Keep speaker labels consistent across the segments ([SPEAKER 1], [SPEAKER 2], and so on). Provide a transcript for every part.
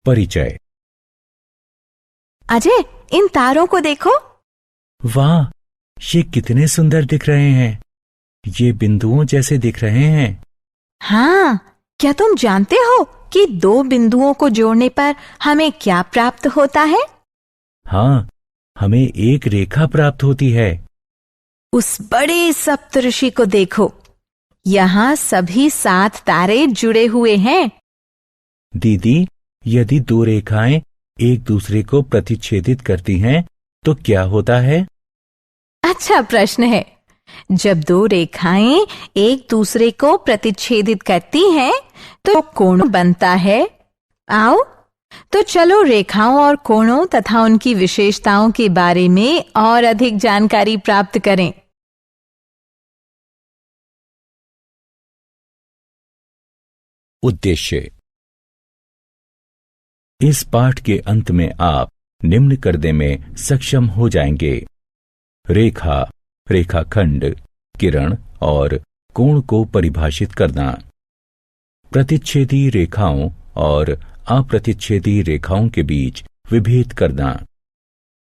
[SPEAKER 1] परिचय।
[SPEAKER 2] अजय, इन तारों को देखो।
[SPEAKER 1] वाह, ये कितने सुंदर दिख रहे हैं। ये बिंदुओं जैसे दिख रहे हैं।
[SPEAKER 2] हाँ, क्या तुम जानते हो कि दो बिंदुओं को जोड़ने पर हमें क्या प्राप्त होता है?
[SPEAKER 1] हाँ, हमें एक रेखा प्राप्त होती है।
[SPEAKER 2] उस बड़े सप्तऋषि को देखो। यहाँ सभी 7 तारे जुड़े हुए हैं।
[SPEAKER 1] दीदी, यदि दो रेखाएं एक दूसरे को प्रतिच्छेदित करती हैं, तो क्या होता है?
[SPEAKER 2] अच्छा प्रश्न है। जब दो रेखाएं एक दूसरे को प्रतिच्छेदित करती हैं, तो कोण बनता है। आओ, तो चलो रेखाओं और कोणों तथा उनकी विशेषताओं के बारे में और अधिक जानकारी प्राप्त करें।
[SPEAKER 1] उद्देश्य। इस पाठ के अंत में आप निम्न करने में सक्षम हो जाएंगे: रेखा, रेखाखंड, किरण और कोण को परिभाषित करना, प्रतिच्छेदी रेखाओं और अप्रतिच्छेदी रेखाओं के बीच विभेद करना,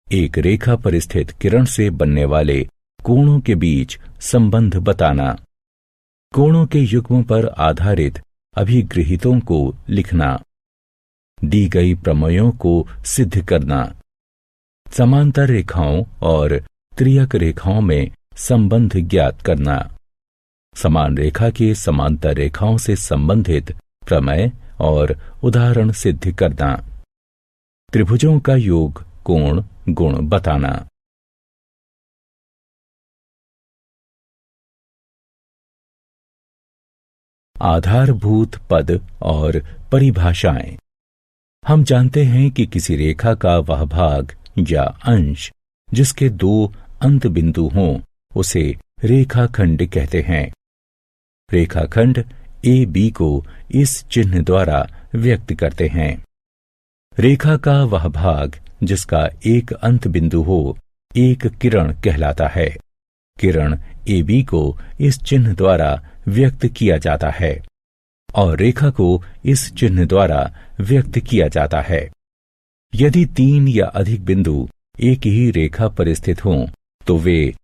[SPEAKER 1] एक रेखा पर स्थित किरण से बनने वाले कोणों के बीच संबंध बताना, कोणों के युग्मों पर आधारित अभिगृहितों को लिखना, दी गई प्रमेयों को सिद्ध करना, समांतर रेखाओं और त्रियक रेखाओं में संबंध ज्ञात करना, समान रेखा के समांतर रेखाओं से संबंधित प्रमेय और उदाहरण सिद्ध करना, त्रिभुजों का योग, कोण, गुण बताना। आधारभूत पद और परिभाषाएं। हम जानते हैं कि किसी रेखा का वह भाग या अंश जिसके 2 अंत बिंदु हों, उसे रेखाखंड कहते हैं। रेखाखंड ए बी को इस चिन्ह द्वारा व्यक्त करते हैं। रेखा का वह भाग जिसका एक अंत बिंदु हो, एक किरण कहलाता है। किरण ए बी को इस चिन्ह द्वारा व्यक्त किया जाता है और रेखा को इस चिन्ह द्वारा व्यक्त किया जाता है। यदि 3 या अधिक बिंदु एक ही रेखा पर स्थित हों, तो वे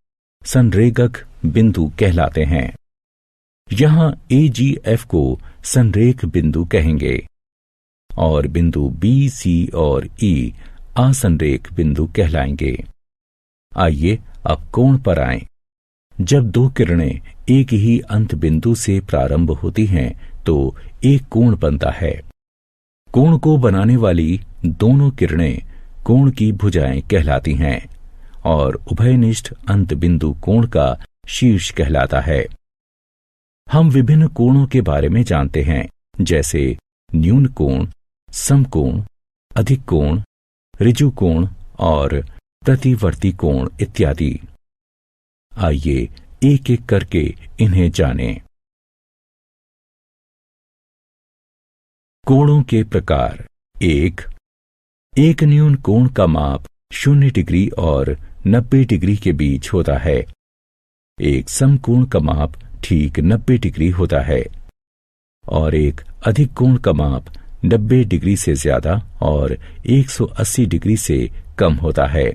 [SPEAKER 1] संरेखक बिंदु कहलाते हैं। यहां AGF को संरेख बिंदु कहेंगे और बिंदु B, C और E असंरेख बिंदु कहलाएंगे। आइए अब कोण पर आएं। जब 2 किरणें एक ही अंत बिंदु से प्रारंभ होती हैं, तो एक कोण बनता है। कोण को बनाने वाली दोनों किरणें कोण की भुजाएं कहलाती हैं और उभयनिष्ठ अंत बिंदु कोण का शीर्ष कहलाता है। हम विभिन्न कोणों के बारे में जानते हैं, जैसे न्यून कोण, समकोण, अधिक कोण, ऋजु कोण और प्रतिवर्ती कोण इत्यादि। आइए एक एक करके इन्हें जानें। कोणों के प्रकार। एक न्यून कोण का माप 0 डिग्री और 90 डिग्री के बीच होता है। एक समकोण का माप ठीक 90 डिग्री होता है और एक अधिक कोण का माप 90 डिग्री से ज्यादा और 180 डिग्री से कम होता है।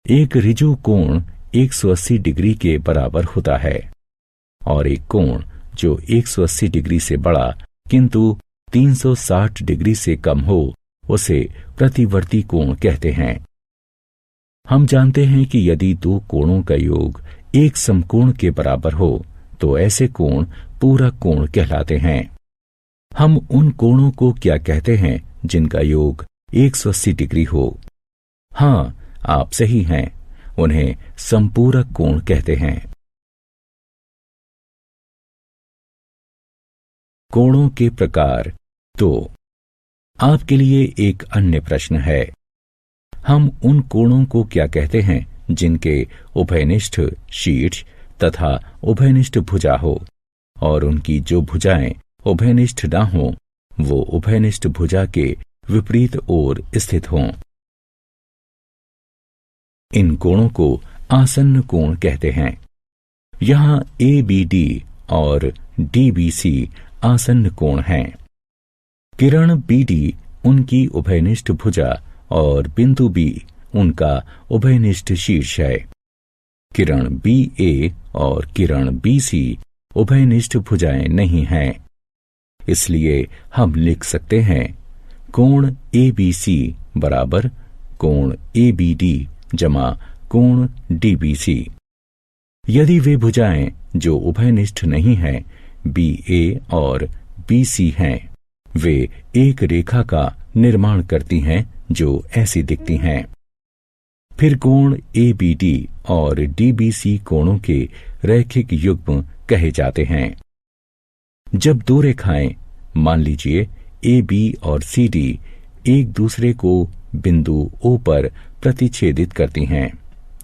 [SPEAKER 1] एक ऋजु कोण 180 डिग्री के बराबर होता है और एक कोण जो 180 डिग्री से बड़ा किंतु 360 डिग्री से कम हो, उसे प्रतिवर्ती कोण कहते हैं। हम जानते हैं कि यदि 2 कोणों का योग एक समकोण के बराबर हो, तो ऐसे कोण पूरक कोण कहलाते हैं। हम उन कोणों को क्या कहते हैं जिनका योग 180 डिग्री हो? हाँ, आप सही हैं, उन्हें संपूरक कोण कहते हैं। कोणों के प्रकार। तो आपके लिए एक अन्य प्रश्न है, हम उन कोणों को क्या कहते हैं जिनके उभयनिष्ठ शीर्ष तथा उभयनिष्ठ भुजा हो और उनकी जो भुजाएं उभयनिष्ठ न हो, वो उभयनिष्ठ भुजा के विपरीत ओर स्थित हों। इन कोणों को आसन्न कोण कहते हैं। यहां ABD और DBC आसन्न कोण हैं। किरण BD उनकी उभयनिष्ठ भुजा और बिंदु बी उनका उभयनिष्ठ शीर्ष है। किरण बी ए और किरण बी सी उभयनिष्ठ भुजाएं नहीं हैं। इसलिए हम लिख सकते हैं कोण ए बी सी बराबर कोण ए बी डी जमा कोण डी बी सी। यदि वे भुजाएं जो उभयनिष्ठ नहीं हैं बी ए और बी सी हैं, वे एक रेखा का निर्माण करती हैं जो ऐसी दिखती हैं। फिर कोण ए बी डी और डी बी सी कोणों के रैखिक युग्म कहे जाते हैं। जब दो रेखाएं मान लीजिए ए बी और सी डी एक दूसरे को बिंदु ओ पर प्रतिच्छेदित करती हैं,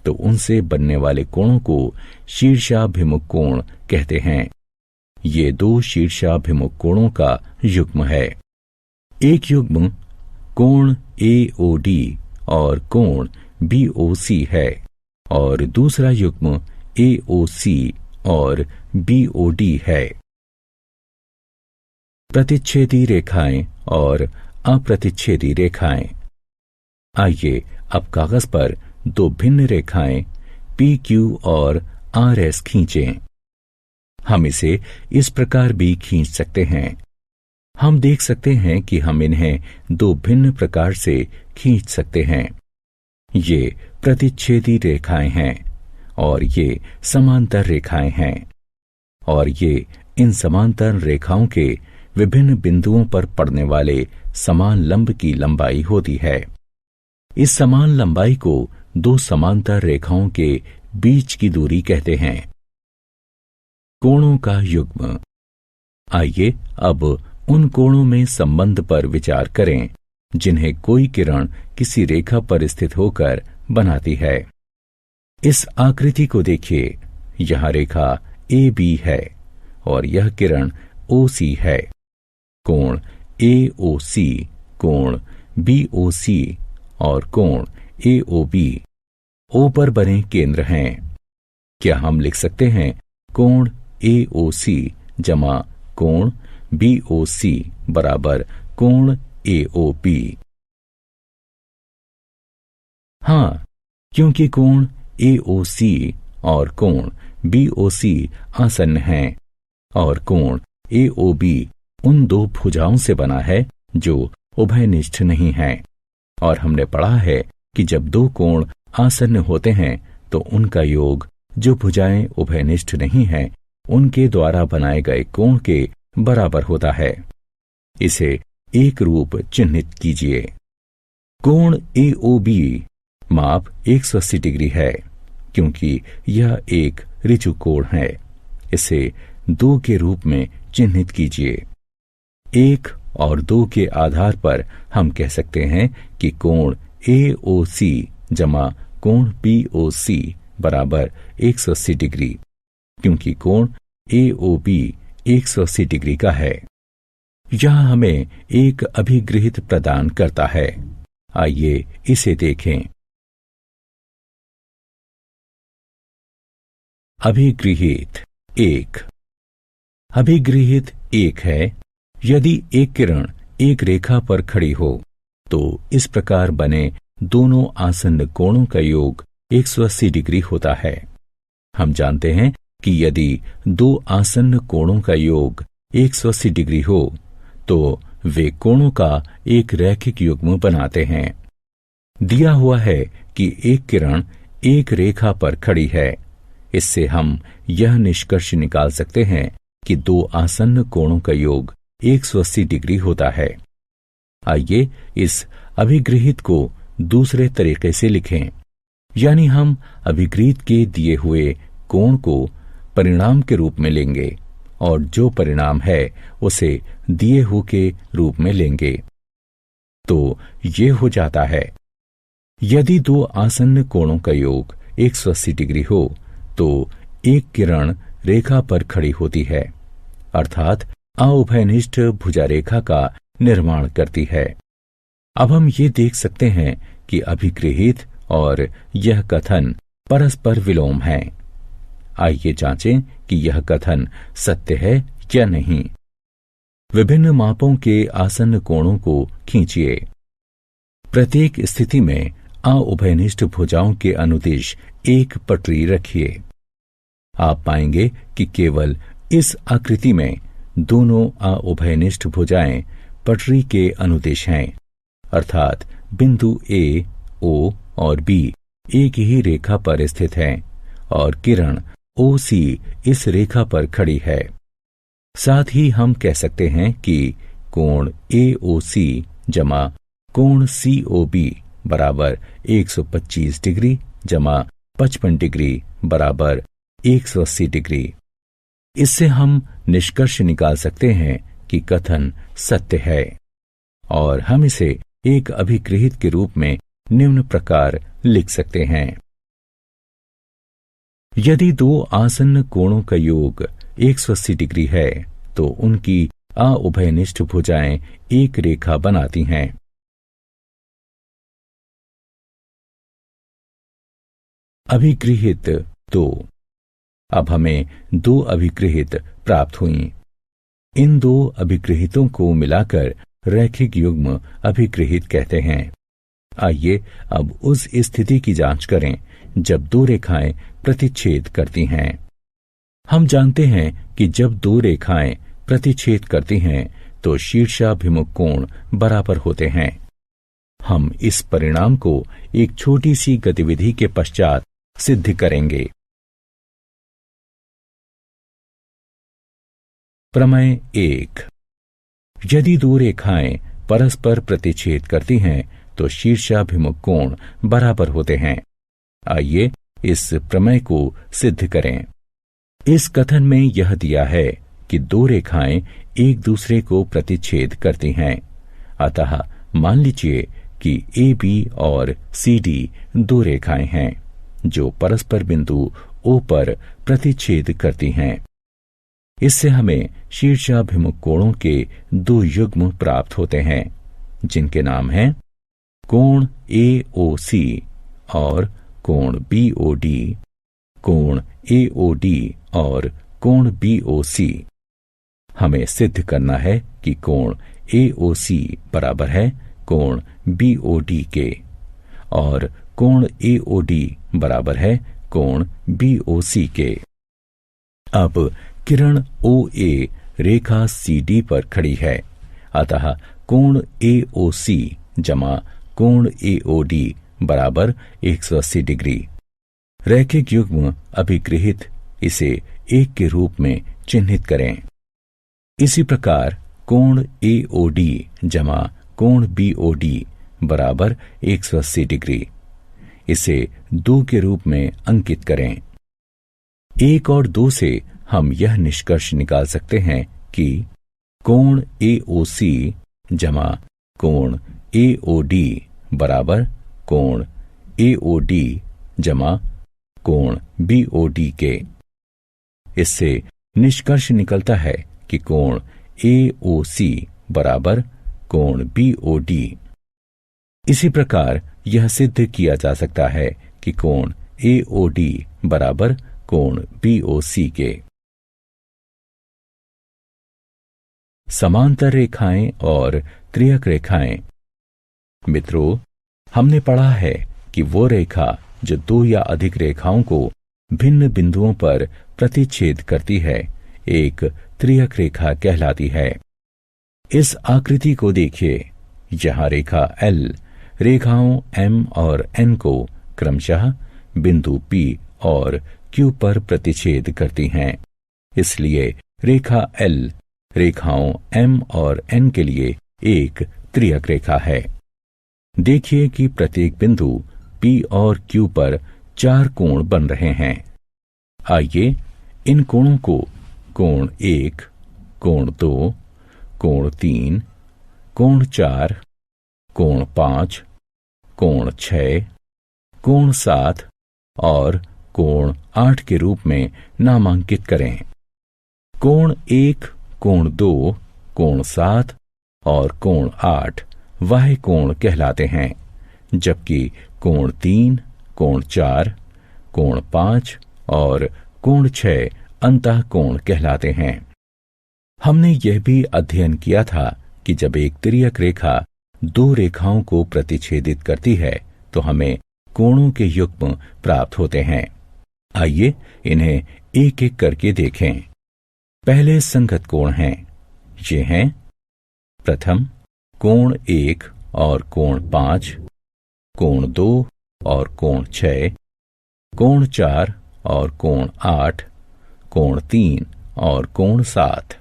[SPEAKER 1] तो उनसे बनने वाले कोणों को शीर्षाभिमुख कोण कहते हैं। ये दो शीर्षाभिमुख कोणों का युग्म है। एक युग्म कोण ए ओ डी और कोण बी ओ सी है और दूसरा युग्म ए ओ सी और बी ओ डी है। प्रतिच्छेदी रेखाएं और अप्रतिच्छेदी रेखाएं। आइए अब कागज पर दो भिन्न रेखाएं पी क्यू और आर एस खींचें। हम इसे इस प्रकार भी खींच सकते हैं। हम देख सकते हैं कि हम इन्हें दो भिन्न प्रकार से खींच सकते हैं। ये प्रतिच्छेदी रेखाएं हैं और ये समांतर रेखाएं हैं और ये इन समांतर रेखाओं के विभिन्न बिंदुओं पर पड़ने वाले समान लंब की लंबाई होती है। इस समान लंबाई को दो समांतर रेखाओं के बीच की दूरी कहते हैं। कोणों का युग्म। आइए अब उन कोणों में संबंध पर विचार करें जिन्हें कोई किरण किसी रेखा पर स्थित होकर बनाती है। इस आकृति को देखिए, यह रेखा ए बी है और यह किरण ओ सी है। कोण ए ओ सी, कोण बी ओ सी और कोण ए ओ बी ओ पर बने केंद्र हैं। क्या हम लिख सकते हैं कोण ए ओ सी जमा कोण बी ओ सी बराबर कोण ए ओ बी? हाँ, क्योंकि कोण ए ओ सी और कोण बी ओ सी आसन्न हैं और कोण ए ओ बी उन दो भुजाओं से बना है जो उभयनिष्ठ नहीं हैं। और हमने पढ़ा है कि जब दो कोण आसन्न होते हैं तो उनका योग जो भुजाएं उभयनिष्ठ नहीं हैं उनके द्वारा बनाए गए कोण के बराबर होता है। इसे एक रूप चिन्हित कीजिए। कोण ए ओ बी माप 180 डिग्री है क्योंकि यह एक ऋजु कोण है। इसे 2 के रूप में चिन्हित कीजिए। 1 और 2 के आधार पर हम कह सकते हैं कि कोण ए ओ सी जमा कोण पी ओ सी बराबर 180 डिग्री, क्योंकि कोण ए ओ बी 180 डिग्री का है। यह हमें एक अभिगृहित प्रदान करता है। आइए इसे देखें। अभिगृहित 1। अभिगृहित 1 है यदि एक किरण एक रेखा पर खड़ी हो तो इस प्रकार बने दोनों आसन्न कोणों का योग 180 डिग्री होता है। हम जानते हैं कि यदि दो आसन्न कोणों का योग 180 डिग्री हो तो वे कोणों का एक रैखिक युग्म बनाते हैं। दिया हुआ है कि एक किरण एक रेखा पर खड़ी है। इससे हम यह निष्कर्ष निकाल सकते हैं कि दो आसन्न कोणों का योग 180 डिग्री होता है। आइए इस अभिगृहित को दूसरे तरीके से लिखें, यानी हम अभिगृहित के दिए हुए कोण को परिणाम के रूप में लेंगे और जो परिणाम है उसे दिए हुए के रूप में लेंगे। तो ये हो जाता है, यदि दो आसन्न कोणों का योग 180 डिग्री हो तो एक किरण रेखा पर खड़ी होती है, अर्थात अउभयनिष्ठ भुजा रेखा का निर्माण करती है। अब हम ये देख सकते हैं कि अभिगृहित और यह कथन परस्पर विलोम है। आइए जांचें कि यह कथन सत्य है या नहीं। विभिन्न मापों के आसन्न कोणों को खींचिए। प्रत्येक स्थिति में अउभयनिष्ठ भुजाओं के अनुदिश एक पटरी रखिए। आप पाएंगे कि केवल इस आकृति में दोनों अउभयनिष्ठ भुजाएं पटरी के अनुदिश हैं, अर्थात बिंदु ए, ओ और बी एक ही रेखा पर स्थित हैं और किरण ओ सी इस रेखा पर खड़ी है। साथ ही हम कह सकते हैं कि कोण ए ओ सी जमा कोण सी ओ बी बराबर 125 डिग्री जमा 55 डिग्री बराबर 180 डिग्री। इससे हम निष्कर्ष निकाल सकते हैं कि कथन सत्य है और हम इसे एक अभिगृहित के रूप में निम्न प्रकार लिख सकते हैं। यदि दो आसन्न कोणों का योग 180 डिग्री है तो उनकी अउभयनिष्ठ भुजाएं एक रेखा बनाती हैं। अभिगृहित 2। अब हमें दो अभिगृहित प्राप्त हुई। इन दो अभिगृहितों को मिलाकर रैखिक युग्म अभिगृहित कहते हैं। आइए अब उस स्थिति की जांच करें जब दो रेखाएं प्रतिच्छेद करती हैं। हम जानते हैं कि जब दो रेखाएं प्रतिच्छेद करती हैं तो शीर्षाभिमुख कोण बराबर होते हैं। हम इस परिणाम को एक छोटी सी गतिविधि के पश्चात सिद्ध करेंगे। प्रमेय 1। यदि दो रेखाएं परस्पर प्रतिच्छेद करती हैं तो शीर्षाभिमुख कोण बराबर होते हैं। आइए इस प्रमेय को सिद्ध करें। इस कथन में यह दिया है कि दो रेखाएं एक दूसरे को प्रतिच्छेद करती हैं। अतः मान लीजिए कि ए बी और सी डी दो रेखाएं हैं जो परस्पर बिंदु ओ पर प्रतिच्छेद करती हैं। इससे हमें शीर्षाभिमुख कोणों के दो युग्म प्राप्त होते हैं जिनके नाम हैं कोण ए ओ सी और कोण बी ओ डी, कोण ए ओ डी और कोण बी ओ सी। हमें सिद्ध करना है कि कोण ए ओ सी बराबर है कोण बी ओ डी के और कोण ए ओ डी बराबर है कोण बी ओ सी के। अब किरण ओ ए रेखा सी डी पर खड़ी है, अतः कोण ए ओ सी जमा कोण ए ओ डी बराबर 180 डिग्री। रैखिक युग्म अभिगृहित इसे एक के रूप में चिन्हित करें। इसी प्रकार कोण ए ओ डी जमा कोण बी ओ डी बराबर 180 डिग्री, इसे 2 के रूप में अंकित करें। 1 और 2 से हम यह निष्कर्ष निकाल सकते हैं कि कोण ए ओ सी जमा कोण ए ओ डी बराबर कोण ए ओ डी जमा कोण बी ओ डी के। इससे निष्कर्ष निकलता है कि कोण ए ओ सी बराबर कोण बी ओ डी। इसी प्रकार यह सिद्ध किया जा सकता है कि कोण ए ओ डी बराबर कोण बी ओ सी के। समांतर रेखाएं और त्रियक रेखाएं। मित्रों, हमने पढ़ा है कि वो रेखा जो 2 या अधिक रेखाओं को भिन्न बिंदुओं पर प्रतिच्छेद करती है एक त्रियक रेखा कहलाती है। इस आकृति को देखिए। यहाँ रेखा L रेखाओं M और N को क्रमशः बिंदु P और Q पर प्रतिच्छेद करती हैं। इसलिए रेखा L रेखाओं M और N के लिए एक त्रियक रेखा है। देखिए कि प्रत्येक बिंदु P और Q पर 4 कोण बन रहे हैं। आइए इन कोणों को कोण 1, कोण 2, कोण 3, कोण 4, कोण 5, कोण 6, कोण 7 और कोण 8 के रूप में नामांकित करें। कोण 1, कोण 2, कोण 7 और कोण 8 वाह्य कोण कहलाते हैं, जबकि कोण 3, कोण 4, कोण 5 और कोण 6 अंतः कोण कहलाते हैं। हमने यह भी अध्ययन किया था कि जब एक तिर्यक रेखा दो रेखाओं को प्रतिच्छेदित करती है तो हमें कोणों के युग्म प्राप्त होते हैं। आइए इन्हें एक एक करके देखें। पहले संगत कोण हैं। ये हैं प्रथम कोण 1 और कोण 5, कोण 2 और कोण 6, कोण 4 और कोण 8, कोण 3 और कोण 7।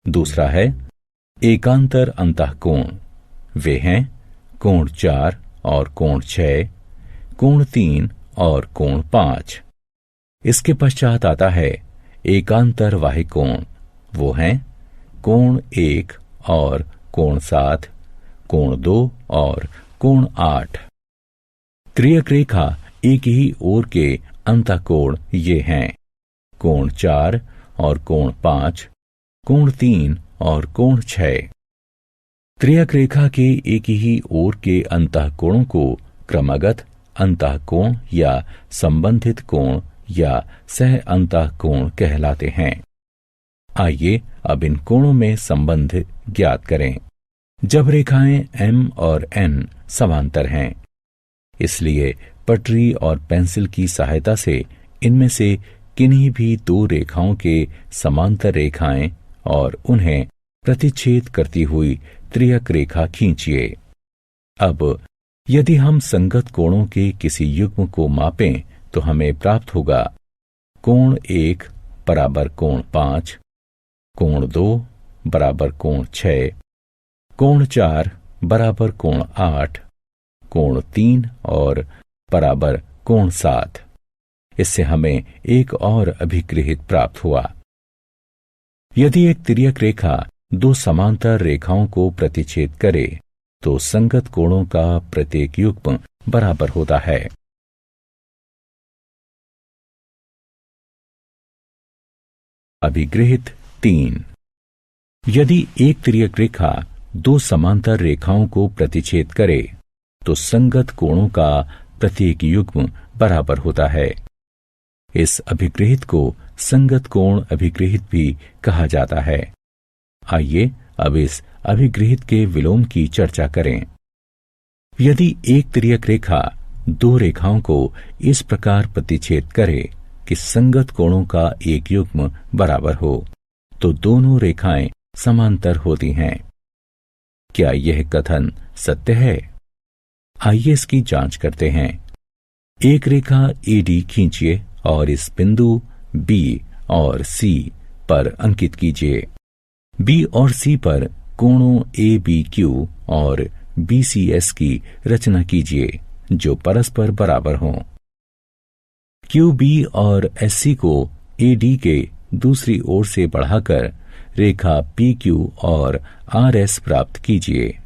[SPEAKER 1] दूसरा है एकांतर अंतःकोण। वे हैं कोण 4 और कोण 6, कोण 3 और कोण 5। इसके पश्चात आता है एकांतर बाह्य कोण। वो हैं कोण 1 और कोण 7, कोण 2 और कोण 8। तिर्यक रेखा एक ही ओर के अंतःकोण ये हैं कोण 4 और कोण 5, कोण 3 और कोण 6। तिर्यक रेखा के एक ही ओर के अंतःकोणों को क्रमगत अंतःकोण या संबंधित कोण या सह अंतःकोण कहलाते हैं। आइए अब इन कोणों में संबंध ज्ञात करें। जब रेखाएं M और N समांतर हैं, इसलिए पटरी और पेंसिल की सहायता से इनमें से किन्हीं भी दो रेखाओं के समांतर रेखाएं और उन्हें प्रतिच्छेद करती हुई तिर्यक रेखा खींचिए। अब यदि हम संगत कोणों के किसी युग्म को मापें तो हमें प्राप्त होगा कोण 1 बराबर कोण 5, कोण 2 बराबर कोण 6, कोण 4 बराबर कोण 8, कोण 3 और बराबर कोण 7। इससे हमें एक और अभिगृहित प्राप्त हुआ। यदि एक तिर्यक रेखा दो समांतर रेखाओं को प्रतिच्छेद करे तो संगत कोणों का प्रत्येक युग्म बराबर होता है। अभिगृहित 3। यदि एक तिर्यक रेखा दो समांतर रेखाओं को प्रतिच्छेद करे तो संगत कोणों का प्रत्येक युग्म बराबर होता है। इस अभिगृहित को संगत कोण अभिगृहित भी कहा जाता है। आइए अब इस अभिगृहित के विलोम की चर्चा करें। यदि एक तिर्यक रेखा दो रेखाओं को इस प्रकार प्रतिच्छेद करे कि संगत कोणों का एक युग्म बराबर हो तो दोनों रेखाएं समांतर होती हैं। क्या यह कथन सत्य है? आइए इसकी जांच करते हैं। एक रेखा AD खींचिए और इस बिंदु B और C पर अंकित कीजिए। B और C पर कोणों ABQ और BCS की रचना कीजिए जो परस्पर बराबर हों। QB और SC को AD के दूसरी ओर से बढ़ाकर रेखा PQ और RS प्राप्त कीजिए।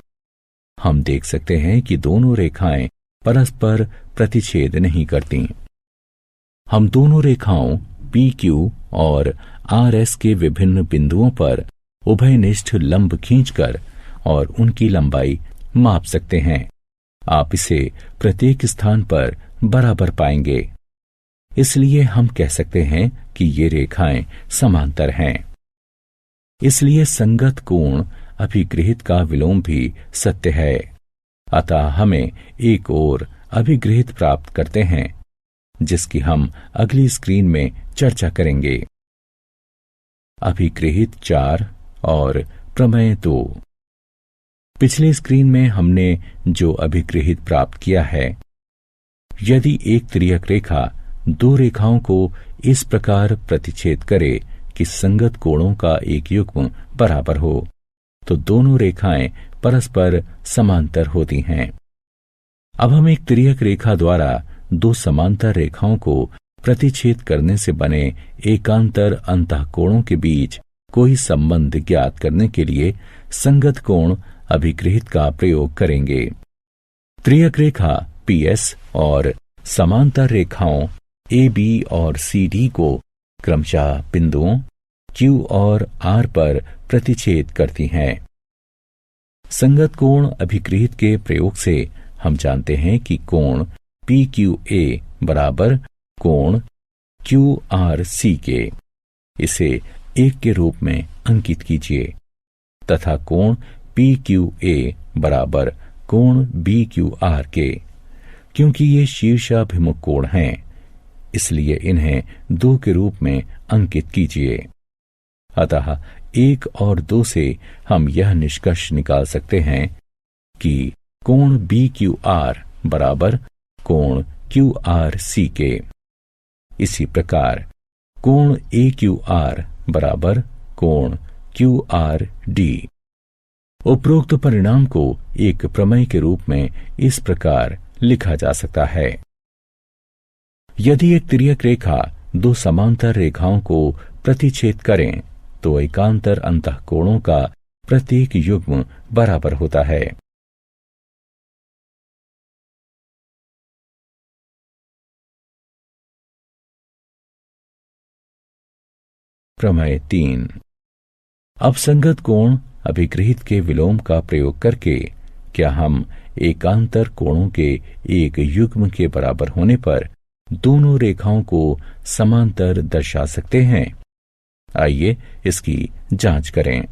[SPEAKER 1] हम देख सकते हैं कि दोनों रेखाएं परस्पर प्रतिच्छेद नहीं करती। हम दोनों रेखाओं PQ और RS के विभिन्न बिंदुओं पर उभयनिष्ठ लंब खींचकर और उनकी लंबाई माप सकते हैं। आप इसे प्रत्येक स्थान पर बराबर पाएंगे। इसलिए हम कह सकते हैं कि ये रेखाएं समांतर हैं। इसलिए संगत कोण अभिगृहित का विलोम भी सत्य है। अतः हमें एक और अभिगृहित प्राप्त करते हैं जिसकी हम अगली स्क्रीन में चर्चा करेंगे। अभिगृहित 4 और प्रमेय 2। पिछले स्क्रीन में हमने जो अभिगृहित प्राप्त किया है, यदि एक तिर्यक रेखा दो रेखाओं को इस प्रकार प्रतिच्छेद करे कि संगत कोणों का एक युग्म बराबर हो तो दोनों रेखाएं परस्पर समांतर होती हैं। अब हम एक तिर्यक रेखा द्वारा दो समांतर रेखाओं को प्रतिच्छेद करने से बने एकांतर अंतःकोणों के बीच कोई संबंध ज्ञात करने के लिए संगत कोण अभिगृहित का प्रयोग करेंगे। तिर्यक रेखा PS और समांतर रेखाओं AB और CD को क्रमशः बिंदुओं Q और R पर प्रतिच्छेद करती हैं। संगत कोण अभिगृहित के प्रयोग से हम जानते हैं कि कोण PQA बराबर कोण QRC के। इसे 1 के रूप में अंकित कीजिए तथा कोण PQA बराबर कोण BQR के। क्योंकि ये शीर्षाभिमुख कोण हैं, इसलिए इन्हें 2 के रूप में अंकित कीजिए। अतः 1 और 2 से हम यह निष्कर्ष निकाल सकते हैं कि कोण BQR बराबर कोण QRC के। इसी प्रकार कोण AQR बराबर कोण QRD। उपरोक्त परिणाम को एक प्रमेय के रूप में इस प्रकार लिखा जा सकता है। यदि एक तिर्यक रेखा 2 समांतर रेखाओं को प्रतिच्छेद करें तो एकांतर अंतःकोणों का प्रत्येक युग्म बराबर होता है। प्रमेय 3। अब संगत कोण अभिगृहित के विलोम का प्रयोग करके क्या हम एकांतर कोणों के एक युग्म के बराबर होने पर दोनों रेखाओं को समांतर दर्शा सकते हैं? आइए इसकी जांच करें।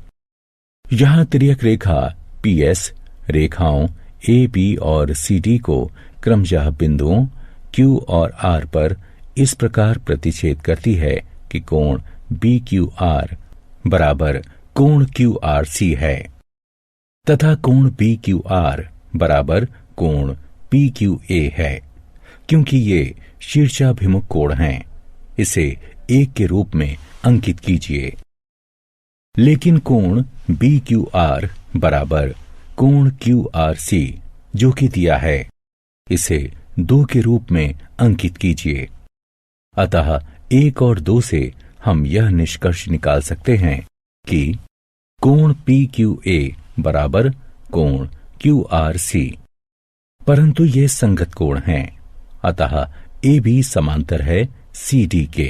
[SPEAKER 1] यहां तिर्यक रेखा PS रेखाओं AB और CD को क्रमशः बिंदुओं Q और R पर इस प्रकार प्रतिच्छेद करती है कि कोण BQR बराबर कोण QRC है तथा कोण BQR बराबर कोण PQA है। क्योंकि ये शीर्षाभिमुख कोण हैं, इसे 1 के रूप में अंकित कीजिए। लेकिन कोण BQR बराबर कोण QRC जो कि दिया है, इसे 2 के रूप में अंकित कीजिए। अतः 1 और 2 से हम यह निष्कर्ष निकाल सकते हैं कि कोण PQA बराबर कोण QRC। परंतु ये संगत कोण हैं, अतः AB समांतर है CD के।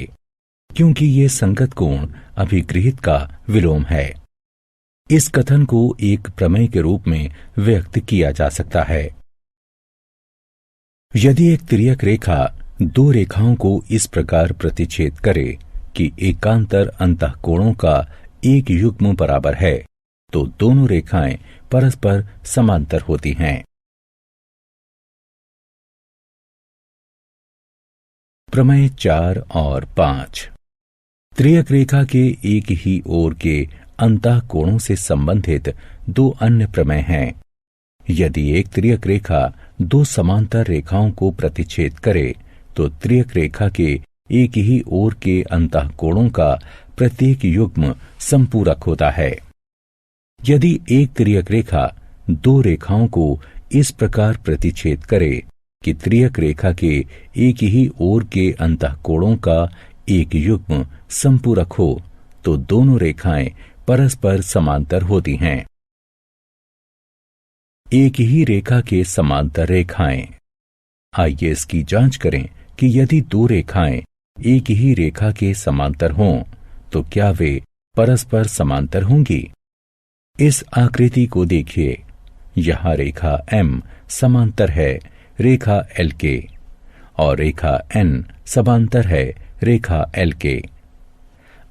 [SPEAKER 1] क्योंकि ये संगत कोण अभिगृहित का विलोम है। इस कथन को एक प्रमेय के रूप में व्यक्त किया जा सकता है। यदि एक तिर्यक रेखा 2 रेखाओं को इस प्रकार प्रतिच्छेद करे कि एकांतर अंतःकोणों का एक युग्म बराबर है, तो दोनों रेखाएं परस्पर समांतर होती हैं। प्रमेय 4 और 5। तिर्यक रेखा के एक ही ओर के अंतःकोणों से संबंधित 2 अन्य प्रमेय हैं। यदि एक तिर्यक रेखा 2 समांतर रेखाओं को प्रतिच्छेद करे तो तिर्यक रेखा के एक ही ओर के अंतःकोणों का प्रत्येक युग्म संपूरक होता है। यदि एक तिर्यक रेखा 2 रेखाओं को इस प्रकार प्रतिच्छेद करे कि तिर्यक रेखा के एक ही ओर के अंतःकोणों का एक युग्म संपूरक हो, तो दोनों रेखाएं परस्पर समांतर होती हैं। एक ही रेखा के समांतर रेखाएं। आइए इसकी जांच करें कि यदि 2 रेखाएं एक ही रेखा के समांतर हों तो क्या वे परस्पर समांतर होंगी। इस आकृति को देखिए। यहां रेखा M समांतर है रेखा L के और रेखा N समांतर है रेखा L के।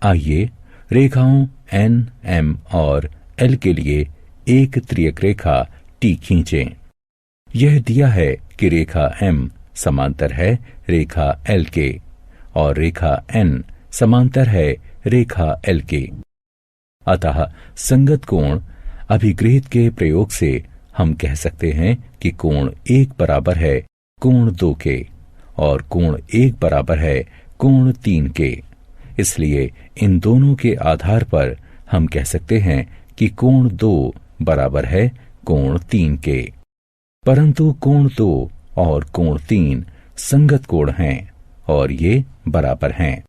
[SPEAKER 1] आइए रेखाओं N, M और L के लिए एक तिर्यक रेखा T खींचें। यह दिया है कि रेखा M समांतर है रेखा L के और रेखा N समांतर है रेखा L के। अतः संगत कोण अभिगृहित के प्रयोग से हम कह सकते हैं कि कोण 1 बराबर है कोण 2 के और कोण 1 बराबर है कोण 3 के। इसलिए इन दोनों के आधार पर हम कह सकते हैं कि कोण 2 बराबर है कोण 3 के। परंतु कोण 2 और कोण 3 संगत कोण हैं और ये बराबर हैं।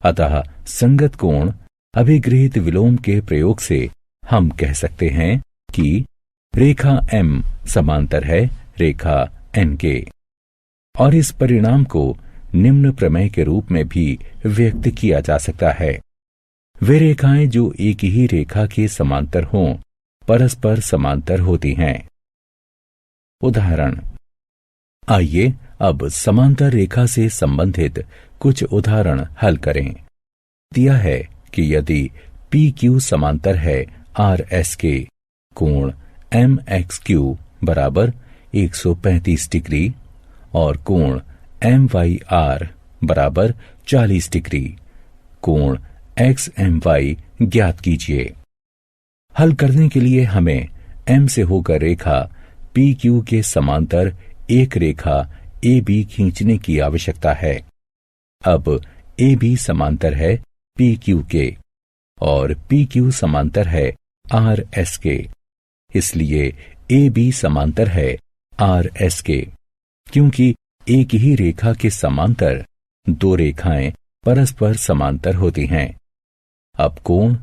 [SPEAKER 1] अतः संगत कोण अभिगृहित विलोम के प्रयोग से हम कह सकते हैं कि रेखा M समांतर है रेखा N के। और इस परिणाम को निम्न प्रमेय के रूप में भी व्यक्त किया जा सकता है। वे रेखाएं जो एक ही रेखा के समांतर हों परस्पर समांतर होती हैं। उदाहरण। आइए अब समांतर रेखा से संबंधित कुछ उदाहरण हल करें। दिया है कि यदि पी क्यू समांतर है आर एस के, कोण एम एक्स क्यू बराबर 135 डिग्री और कोण एम वाई आर बराबर 40 डिग्री, कोण एक्स एम वाई ज्ञात कीजिए। हल करने के लिए हमें एम से होकर रेखा पी क्यू के समांतर एक रेखा ए बी खींचने की आवश्यकता है। अब ए बी समांतर है पी क्यू के और पी क्यू समांतर है आर एस के, इसलिए ए बी समांतर है आर एस के। क्योंकि एक ही रेखा के समांतर दो रेखाएं परस्पर समांतर होती हैं। अब कोण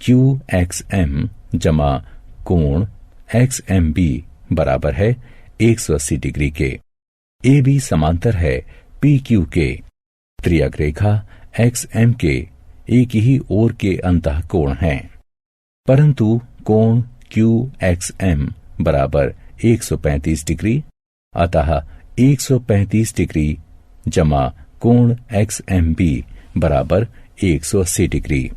[SPEAKER 1] क्यू एक्स एम जमा कोण एक्स एम बी बराबर है 180 डिग्री के। ए बी समांतर है पी क्यू के। त्रियक रेखा एक्स एम के एक ही ओर के अंतः कोण हैं, परंतु कोण क्यू एक्स एम बराबर 135 डिग्री, अतः 135 डिग्री जमा कोण एक्स एम बी बराबर 180 डिग्री।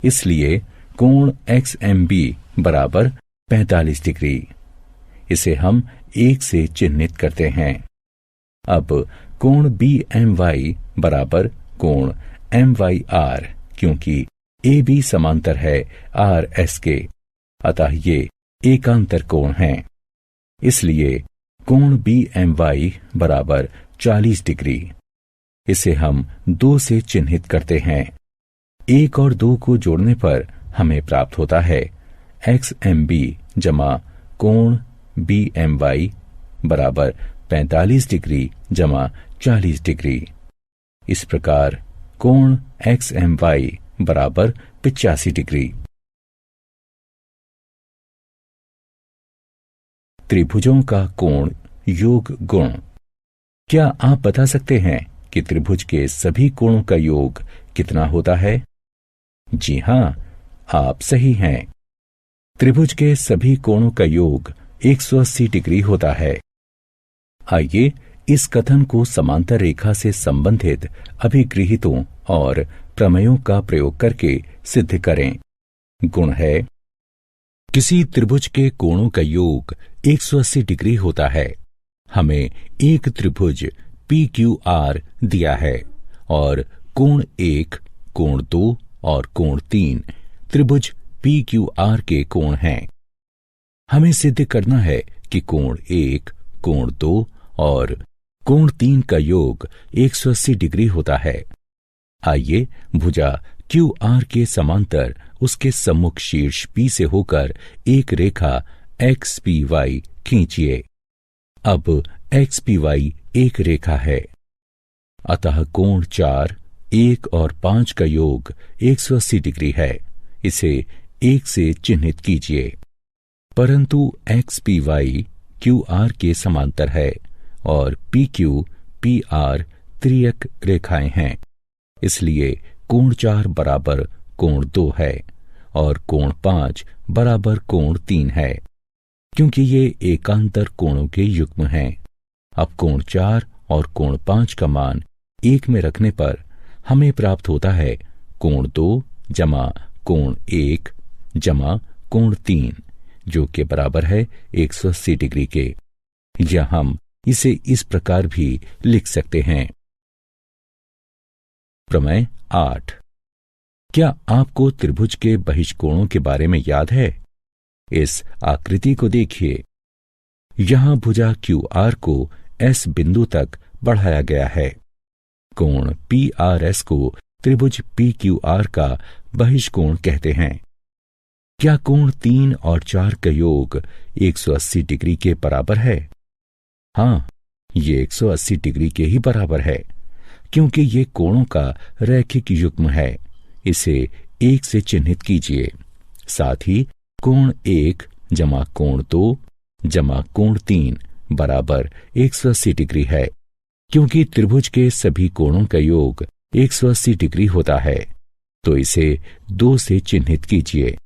[SPEAKER 1] इसलिए कोण एक्स एम बी बराबर 45 डिग्री। इसे हम 1 से चिन्हित करते हैं। अब कोण बी एम वाई बराबर कोण एम वाई आर, क्योंकि ए बी समांतर है आर एस के, अतः ये एकांतर कोण हैं। इसलिए कोण बी एम वाई बराबर 40 डिग्री। इसे हम 2 से चिन्हित करते हैं। 1 और 2 को जोड़ने पर हमें प्राप्त होता है एक्स एम बी जमा कोण बी एम वाई बराबर 45 डिग्री जमा 40 डिग्री। इस प्रकार कोण एक्स एम वाई बराबर 85 डिग्री। त्रिभुजों का कोण योग गुण। क्या आप बता सकते हैं कि त्रिभुज के सभी कोणों का योग कितना होता है? जी हां, आप सही हैं। त्रिभुज के सभी कोणों का योग 180 डिग्री होता है। आइए इस कथन को समांतर रेखा से संबंधित अभिगृहितों और प्रमेयों का प्रयोग करके सिद्ध करें। गुण है, किसी त्रिभुज के कोणों का योग 180 डिग्री होता है। हमें एक त्रिभुज पी क्यू आर दिया है और कोण 1, कोण 2 और कोण 3 त्रिभुज पी क्यू आर के कोण हैं। हमें सिद्ध करना है कि कोण 1, कोण 2 और कोण 3 का योग 180 डिग्री होता है। आइए भुजा क्यू आर के समांतर उसके सम्मुख शीर्ष पी से होकर एक रेखा एक्स पी वाई खींचिए। अब एक्स पी वाई एक रेखा है, अतः कोण 4, 1 और 5 का योग 180 डिग्री है। इसे 1 से चिन्हित कीजिए। परंतु X P Y Q R के समांतर है और पी क्यू पी आर त्रियक रेखाएं हैं। इसलिए कोण 4 बराबर कोण 2 है और कोण 5 बराबर कोण 3 है, क्योंकि ये एकांतर कोणों के युग्म हैं। अब कोण 4 और कोण 5 का मान 1 में रखने पर हमें प्राप्त होता है कोण 2 जमा कोण 1 जमा कोण 3, जो के बराबर है 180 डिग्री के। या हम इसे इस प्रकार भी लिख सकते हैं। प्रमेय 8। क्या आपको त्रिभुज के बहिष्कोणों के बारे में याद है? इस आकृति को देखिए। यहां भुजा क्यू आर को एस बिंदु तक बढ़ाया गया है। कोण पी आर एस को त्रिभुज पी क्यू आर का बहिष्कोण कहते हैं। क्या कोण 3 और 4 का योग 180 डिग्री के बराबर है? हाँ, ये 180 डिग्री के ही बराबर है, क्योंकि ये कोणों का रैखिक युग्म है। इसे 1 से चिन्हित कीजिए। साथ ही कोण 1 जमा कोण 2 जमा कोण 3 बराबर 180 डिग्री है। क्योंकि त्रिभुज के सभी कोणों का योग 180 डिग्री होता है, तो इसे 2 से चिन्हित कीजिए।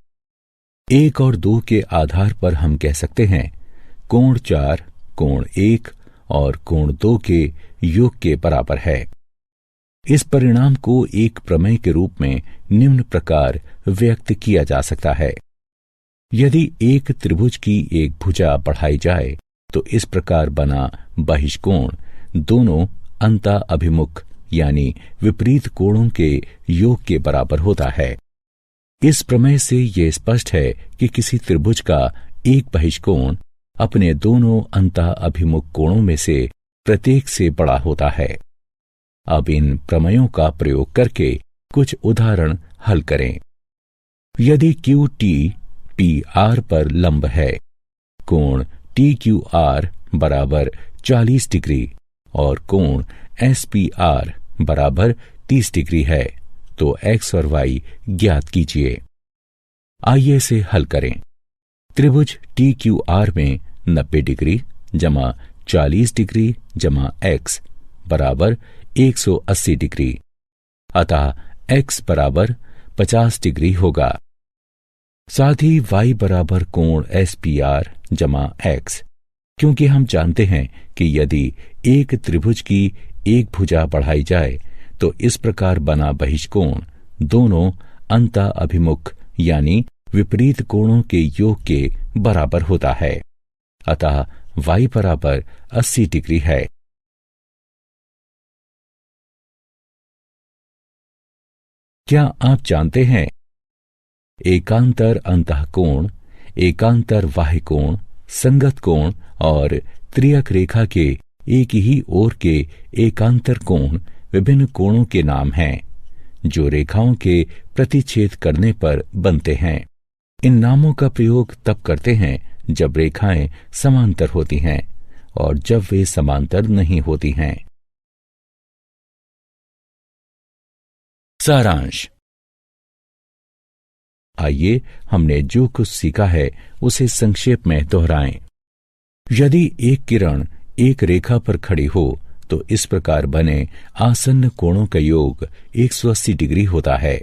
[SPEAKER 1] 1 और 2 के आधार पर हम कह सकते हैं कोण 4 कोण 1 और कोण 2 के योग के बराबर है। इस परिणाम को एक प्रमेय के रूप में निम्न प्रकार व्यक्त किया जा सकता है। यदि एक त्रिभुज की एक भुजा बढ़ाई जाए तो इस प्रकार बना बहिष्कोण दोनों अंतः अभिमुख यानी विपरीत कोणों के योग के बराबर होता है। इस प्रमेय से यह स्पष्ट है कि किसी त्रिभुज का एक बहिष्कोण अपने दोनों अंतः अभिमुख कोणों में से प्रत्येक से बड़ा होता है। अब इन प्रमेयों का प्रयोग करके कुछ उदाहरण हल करें। यदि क्यू टी पी आर पर लंब है, कोण टी क्यू आर बराबर 40 डिग्री और कोण एस पी आर बराबर 30 डिग्री है, तो एक्स और वाई ज्ञात कीजिए। आइए इसे हल करें। त्रिभुज टी क्यू आर में 90 डिग्री जमा 40 डिग्री जमा एक्स बराबर 180 डिग्री, अतः एक्स बराबर 50 डिग्री होगा। साथ ही वाई बराबर कोण एस पी आर जमा एक्स, क्योंकि हम जानते हैं कि यदि एक त्रिभुज की एक भुजा बढ़ाई जाए तो इस प्रकार बना बहिष्कोण दोनों अंतः अभिमुख यानी विपरीत कोणों के योग के बराबर होता है, अतः y बराबर 80 डिग्री है। क्या आप जानते हैं एकांतर अंतः कोण, एकांतर बाह्य कोण, संगत कोण और त्रियक रेखा के एक ही ओर के एकांतर कोण विभिन्न कोणों के नाम हैं जो रेखाओं के प्रतिच्छेद करने पर बनते हैं। इन नामों का प्रयोग तब करते हैं जब रेखाएं समांतर होती हैं और जब वे समांतर नहीं होती हैं। सारांश। आइए हमने जो कुछ सीखा है उसे संक्षेप में दोहराएं। यदि एक किरण एक रेखा पर खड़ी हो तो इस प्रकार बने आसन्न कोणों का योग 180 डिग्री होता है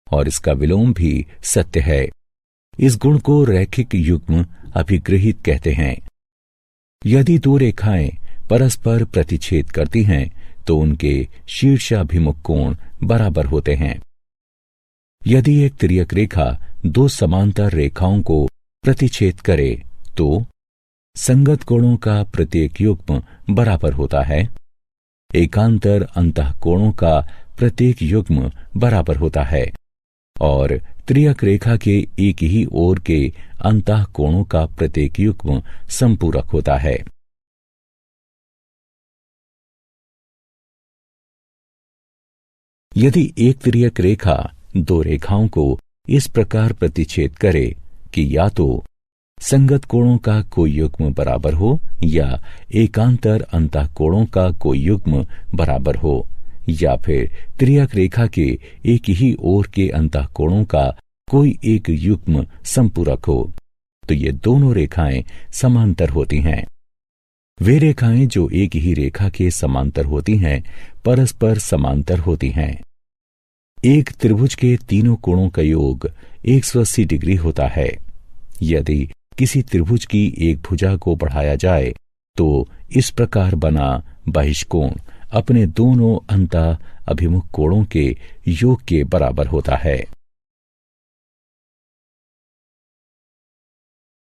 [SPEAKER 1] और इसका विलोम भी सत्य है। इस गुण को रैखिक युग्म अभिगृहित कहते हैं। यदि दो रेखाएं परस्पर प्रतिच्छेद करती हैं तो उनके शीर्षाभिमुख कोण बराबर होते हैं। यदि एक तिर्यक रेखा दो समांतर रेखाओं को प्रतिच्छेद करे तो संगत कोणों का प्रत्येक युग्म बराबर होता है। एकांतर अंतः कोणों का प्रत्येक युग्म बराबर होता है और त्रियक रेखा के एक ही ओर के अंतः कोणों का प्रत्येक युग्म संपूरक होता है। यदि एक तिर्यक रेखा दो रेखाओं को इस प्रकार प्रतिच्छेद करे कि या तो संगत कोणों का कोई युग्म बराबर हो या एकांतर अंतः कोणों का कोई युग्म बराबर हो या फिर त्रियक रेखा के एक ही ओर के अंतः कोणों का कोई एक युग्म संपूरक हो, तो ये दोनों रेखाएं समांतर होती हैं। वे रेखाएं जो एक ही रेखा के समांतर होती हैं परस्पर समांतर होती हैं। एक त्रिभुज के तीनों कोणों का योग 180 डिग्री होता है। यदि किसी त्रिभुज की एक भुजा को बढ़ाया जाए तो इस प्रकार बना बहिष्कोण अपने दोनों अंतः अभिमुख कोणों के योग के बराबर होता है।